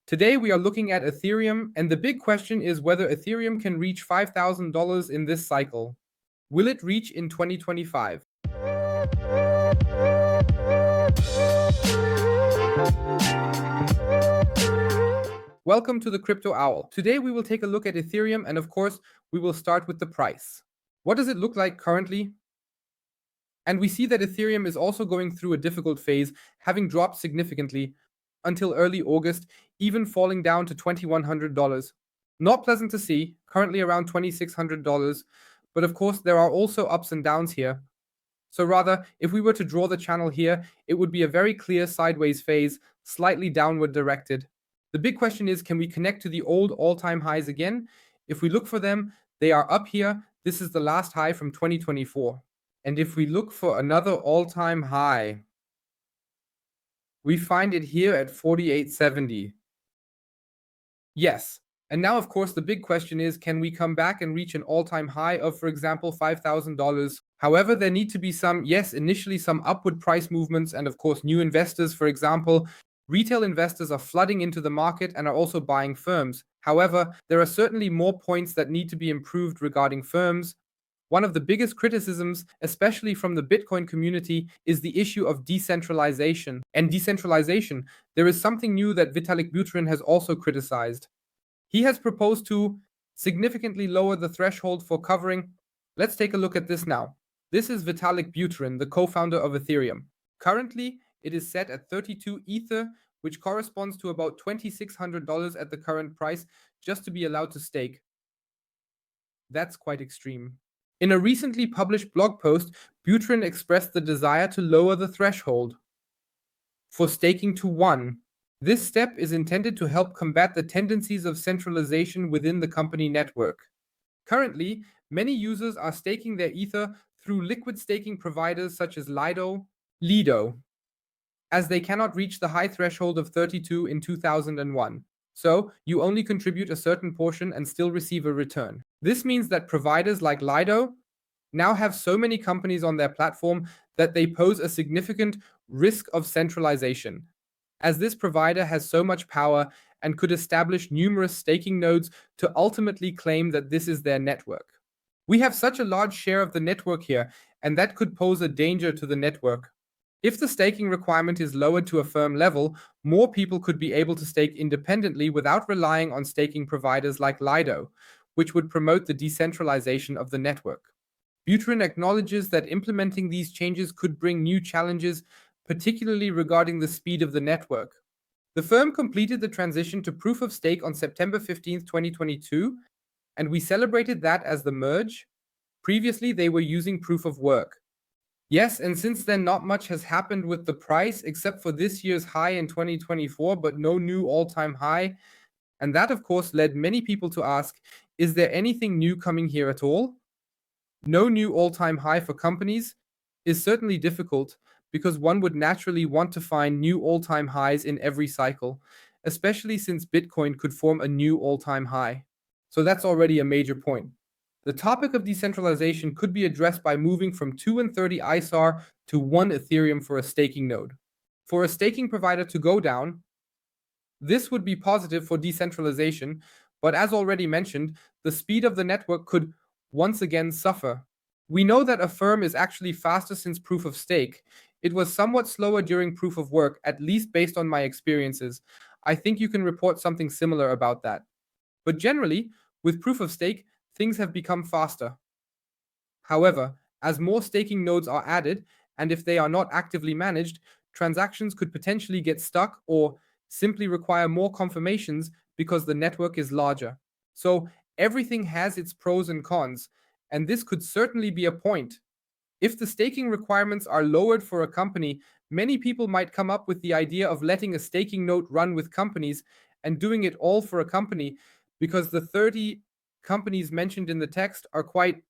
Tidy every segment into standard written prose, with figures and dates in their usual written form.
Today we are looking at Ethereum, and the big question is whether Ethereum can reach $5,000 in this cycle. Will it reach in 2025? Welcome to the Crypto Owl. Today we will take a look at Ethereum, and of course, we will start with the price. What does it look like currently? And we see that Ethereum is also going through a difficult phase, having dropped significantly until early August, even falling down to $2,100. Not pleasant to see, currently around $2,600, but of course there are also ups and downs here. So rather, if we were to draw the channel here, it would be a very clear sideways phase, slightly downward directed. The big question is, can we connect to the old all-time highs again? If we look for them, they are up here. This is the last high from 2024. And if we look for another all-time high, we find it here at 4870. Yes. And now, of course, the big question is, can we come back and reach an all-time high of, for example, $5,000? However, there need to be initially some upward price movements and, of course, new investors, for example. Retail investors are flooding into the market and are also buying firms. However, there are certainly more points that need to be improved regarding firms. One of the biggest criticisms, especially from the Bitcoin community, is the issue of decentralization. And decentralization, there is something new that Vitalik Buterin has also criticized. He has proposed to significantly lower the threshold for covering. Let's take a look at this now. This is Vitalik Buterin, the co-founder of Ethereum. Currently, it is set at 32 Ether, which corresponds to about $2,600 at the current price, just to be allowed to stake. That's quite extreme. In a recently published blog post, Buterin expressed the desire to lower the threshold for staking to 1. This step is intended to help combat the tendencies of centralization within the company network. Currently, many users are staking their Ether through liquid staking providers such as Lido, as they cannot reach the high threshold of 32 in 2001. So, you only contribute a certain portion and still receive a return. This means that providers like Lido now have so many companies on their platform that they pose a significant risk of centralization, as this provider has so much power and could establish numerous staking nodes to ultimately claim that this is their network. We have such a large share of the network here, and that could pose a danger to the network. If the staking requirement is lowered to a firm level, more people could be able to stake independently without relying on staking providers like Lido, which would promote the decentralization of the network. Buterin acknowledges that implementing these changes could bring new challenges, particularly regarding the speed of the network. The firm completed the transition to proof of stake on September 15, 2022, and we celebrated that as the merge. Previously, they were using proof of work. Yes, and since then not much has happened with the price except for this year's high in 2024, but no new all-time high. And that, of course, led many people to ask, is there anything new coming here at all? No new all-time high for companies is certainly difficult because one would naturally want to find new all-time highs in every cycle, especially since Bitcoin could form a new all-time high. So that's already a major point. The topic of decentralization could be addressed by moving from 2 and 30 ISAR to 1 Ethereum for a staking node. For a staking provider to go down, this would be positive for decentralization, but as already mentioned, the speed of the network could once again suffer. We know that a firm is actually faster since proof of stake. It was somewhat slower during proof of work, at least based on my experiences. I think you can report something similar about that. But generally, with proof of stake, things have become faster. However, as more staking nodes are added, and if they are not actively managed, transactions could potentially get stuck or simply require more confirmations because the network is larger. So everything has its pros and cons, and this could certainly be a point. If the staking requirements are lowered for a company, many people might come up with the idea of letting a staking node run with companies and doing it all for a company, because the 30 companies mentioned in the text are quite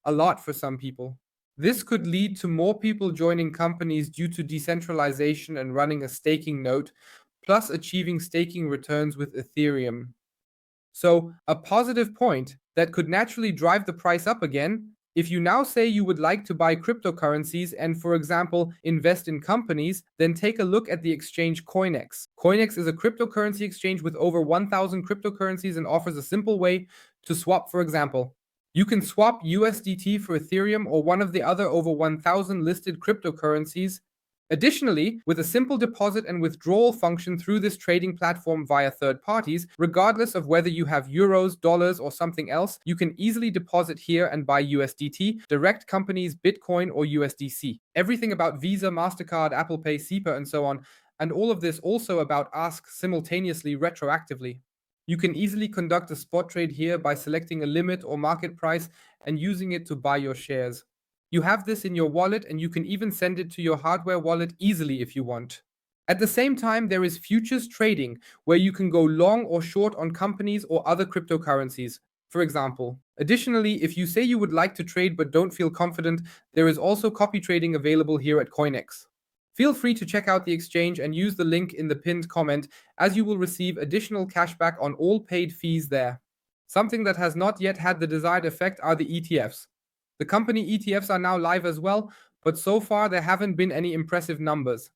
a lot for some people. This could lead to more people joining companies due to decentralization and running a staking node, plus achieving staking returns with Ethereum. So, a positive point that could naturally drive the price up again If you now say you would like to buy cryptocurrencies and, for example, invest in companies, then take a look at the exchange CoinEx. CoinEx is a cryptocurrency exchange with over 1,000 cryptocurrencies and offers a simple way to swap, for example. You can swap USDT for Ethereum or one of the other over 1,000 listed cryptocurrencies. Additionally, with a simple deposit and withdrawal function through this trading platform via third parties, regardless of whether you have euros, dollars, or something else, you can easily deposit here and buy USDT, direct companies, Bitcoin, or USDC. Everything about Visa, MasterCard, Apple Pay, SEPA, and so on, and all of this also about ask simultaneously retroactively. You can easily conduct a spot trade here by selecting a limit or market price and using it to buy your shares. You have this in your wallet and you can even send it to your hardware wallet easily if you want. At the same time, there is futures trading, where you can go long or short on companies or other cryptocurrencies, for example. Additionally, if you say you would like to trade but don't feel confident, there is also copy trading available here at CoinEx. Feel free to check out the exchange and use the link in the pinned comment, as you will receive additional cashback on all paid fees there. Something that has not yet had the desired effect are the ETFs. The company ETFs are now live as well, but so far there haven't been any impressive numbers.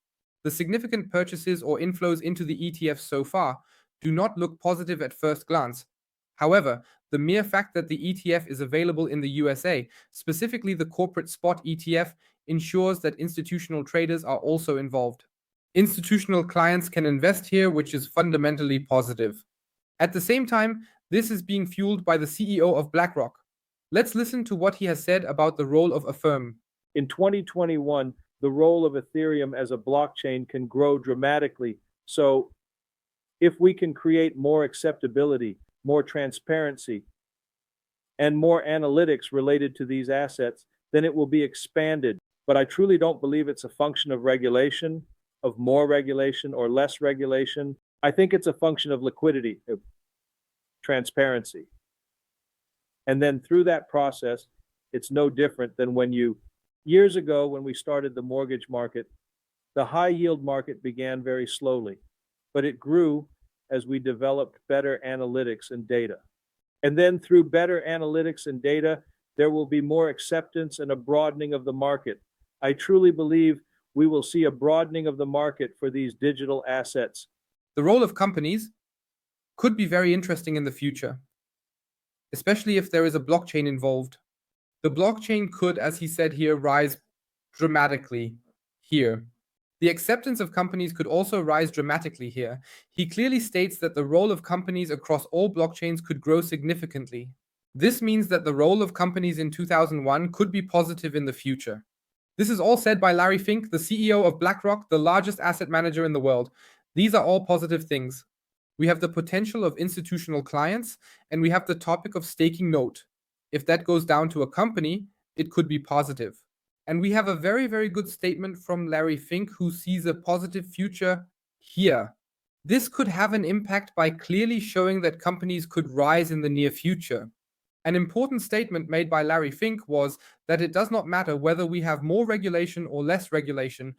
The significant purchases or inflows into the ETFs so far do not look positive at first glance. However, the mere fact that the ETF is available in the USA, specifically the corporate spot ETF, ensures that institutional traders are also involved. Institutional clients can invest here, which is fundamentally positive. At the same time, this is being fueled by the CEO of BlackRock. Let's listen to what he has said about the role of ETHEREUM. In 2021, the role of Ethereum as a blockchain can grow dramatically. So if we can create more acceptability, more transparency, and more analytics related to these assets, then it will be expanded. But I truly don't believe it's a function of regulation, of more regulation or less regulation. I think it's a function of liquidity, of transparency. And then through that process, it's no different than years ago, when we started the mortgage market, the high yield market began very slowly, but it grew as we developed better analytics and data. And then through better analytics and data, there will be more acceptance and a broadening of the market. I truly believe we will see a broadening of the market for these digital assets. The role of companies could be very interesting in the future, especially if there is a blockchain involved. The blockchain could, as he said here, rise dramatically here. The acceptance of companies could also rise dramatically here. He clearly states that the role of companies across all blockchains could grow significantly. This means that the role of companies in 2001 could be positive in the future. This is all said by Larry Fink, the CEO of BlackRock, the largest asset manager in the world. These are all positive things. We have the potential of institutional clients, and we have the topic of staking note. If that goes down to a company, it could be positive. And we have a very, very good statement from Larry Fink, who sees a positive future here. This could have an impact by clearly showing that companies could rise in the near future. An important statement made by Larry Fink was that it does not matter whether we have more regulation or less regulation.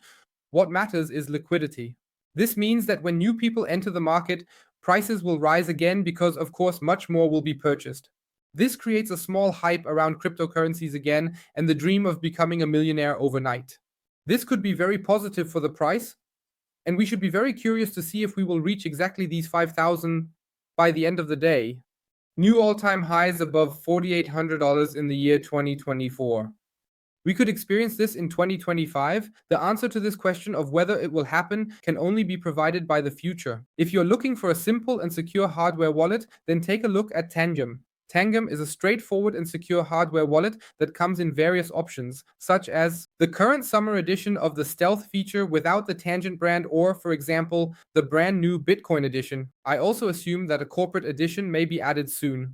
What matters is liquidity. This means that when new people enter the market, prices will rise again because, of course, much more will be purchased. This creates a small hype around cryptocurrencies again and the dream of becoming a millionaire overnight. This could be very positive for the price, and we should be very curious to see if we will reach exactly these 5,000 by the end of the day. New all-time highs above $4,800 in the year 2024. We could experience this in 2025. The answer to this question of whether it will happen can only be provided by the future. If you're looking for a simple and secure hardware wallet, then take a look at Tangem. Tangem is a straightforward and secure hardware wallet that comes in various options, such as the current summer edition of the Stealth feature without the Tangent brand, or, for example, the brand new Bitcoin edition. I also assume that a corporate edition may be added soon.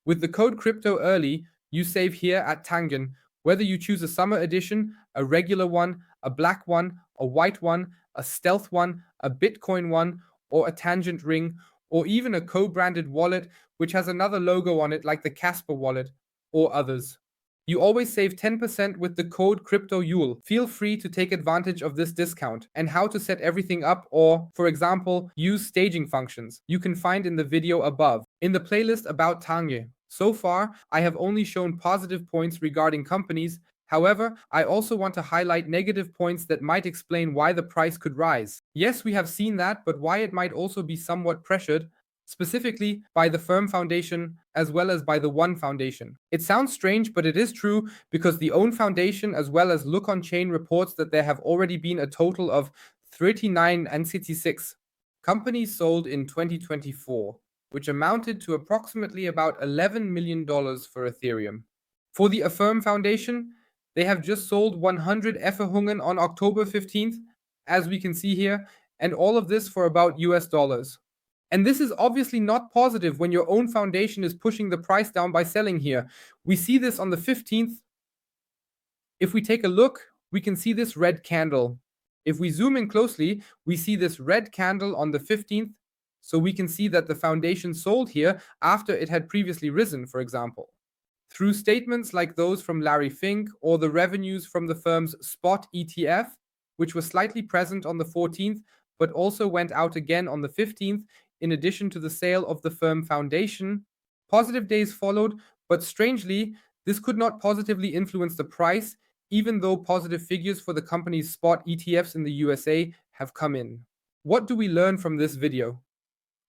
With the code CRYPTOEARLY, you save here at Tangem. Whether you choose a summer edition, a regular one, a black one, a white one, a Stealth one, a Bitcoin one, or a Tangent ring, or even a co-branded wallet which has another logo on it like the Casper wallet, or others. You always save 10% with the code CryptoEARLY. Feel free to take advantage of this discount. And how to set everything up, or, for example, use staging functions, you can find in the video above, in the playlist about Tangem. So far, I have only shown positive points regarding companies. However, I also want to highlight negative points that might explain why the price could rise. Yes, we have seen that, but why it might also be somewhat pressured, specifically by the Firm Foundation as well as by the One Foundation. It sounds strange, but it is true because the Own Foundation as well as Look on Chain reports that there have already been a total of 39 and 66 companies sold in 2024, which amounted to approximately about $11 million for Ethereum. For the Affirm Foundation, they have just sold 100 ETHEREUM on October 15th, as we can see here, and all of this for about US dollars. And this is obviously not positive when your own foundation is pushing the price down by selling here. We see this on the 15th. If we take a look, we can see this red candle. If we zoom in closely, we see this red candle on the 15th. So we can see that the foundation sold here after it had previously risen, for example. Through statements like those from Larry Fink or the revenues from the firm's spot ETF, which was slightly present on the 14th, but also went out again on the 15th, in addition to the sale of the Firm Foundation, positive days followed, but strangely, this could not positively influence the price, even though positive figures for the company's spot ETFs in the USA have come in. What do we learn from this video?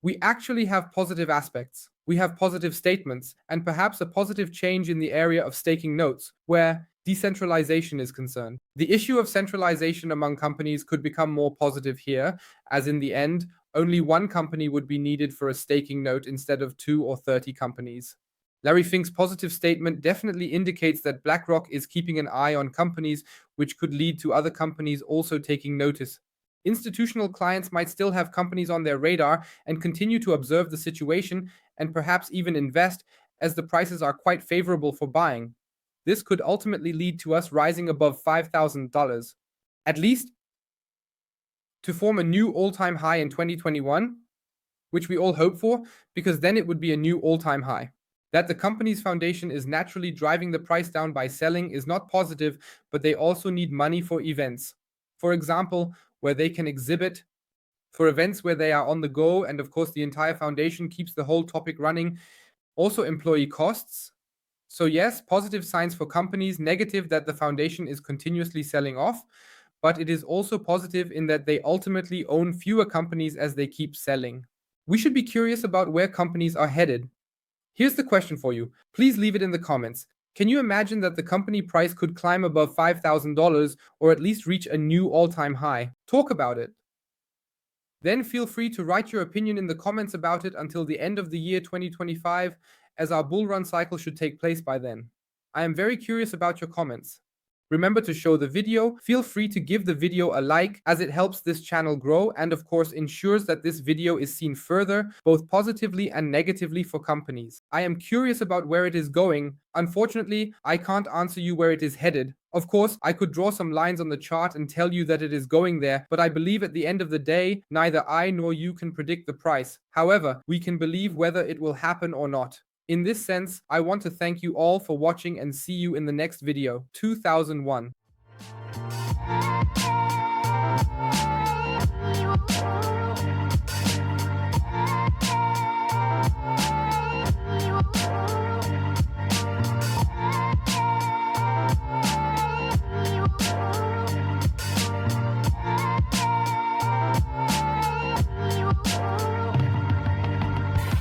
We actually have positive aspects. We have positive statements, and perhaps a positive change in the area of staking notes, where decentralization is concerned. The issue of centralization among companies could become more positive here, as in the end, only one company would be needed for a staking note instead of 2 or 30 companies. Larry Fink's positive statement definitely indicates that BlackRock is keeping an eye on companies, which could lead to other companies also taking notice. Institutional clients might still have companies on their radar and continue to observe the situation and perhaps even invest, as the prices are quite favorable for buying. This could ultimately lead to us rising above $5,000, at least to form a new all-time high in 2021, which we all hope for, because then it would be a new all-time high. That the company's foundation is naturally driving the price down by selling is not positive, but they also need money for events. For example, where they can exhibit, for events where they are on the go, and of course the entire foundation keeps the whole topic running. Also employee costs. So yes, positive signs for companies, negative that the foundation is continuously selling off, but it is also positive in that they ultimately own fewer companies as they keep selling. We should be curious about where companies are headed. Here's the question for you. Please leave it in the comments. Can you imagine that the company price could climb above $5,000 or at least reach a new all-time high? Talk about it. Then feel free to write your opinion in the comments about it until the end of the year 2025, as our bull run cycle should take place by then. I am very curious about your comments. Remember to show the video. Feel free to give the video a like, as it helps this channel grow and of course ensures that this video is seen further, both positively and negatively for companies. I am curious about where it is going. Unfortunately, I can't answer you where it is headed. Of course, I could draw some lines on the chart and tell you that it is going there, but I believe at the end of the day, neither I nor you can predict the price. However, we can believe whether it will happen or not. In this sense, I want to thank you all for watching and see you in the next video. 2001.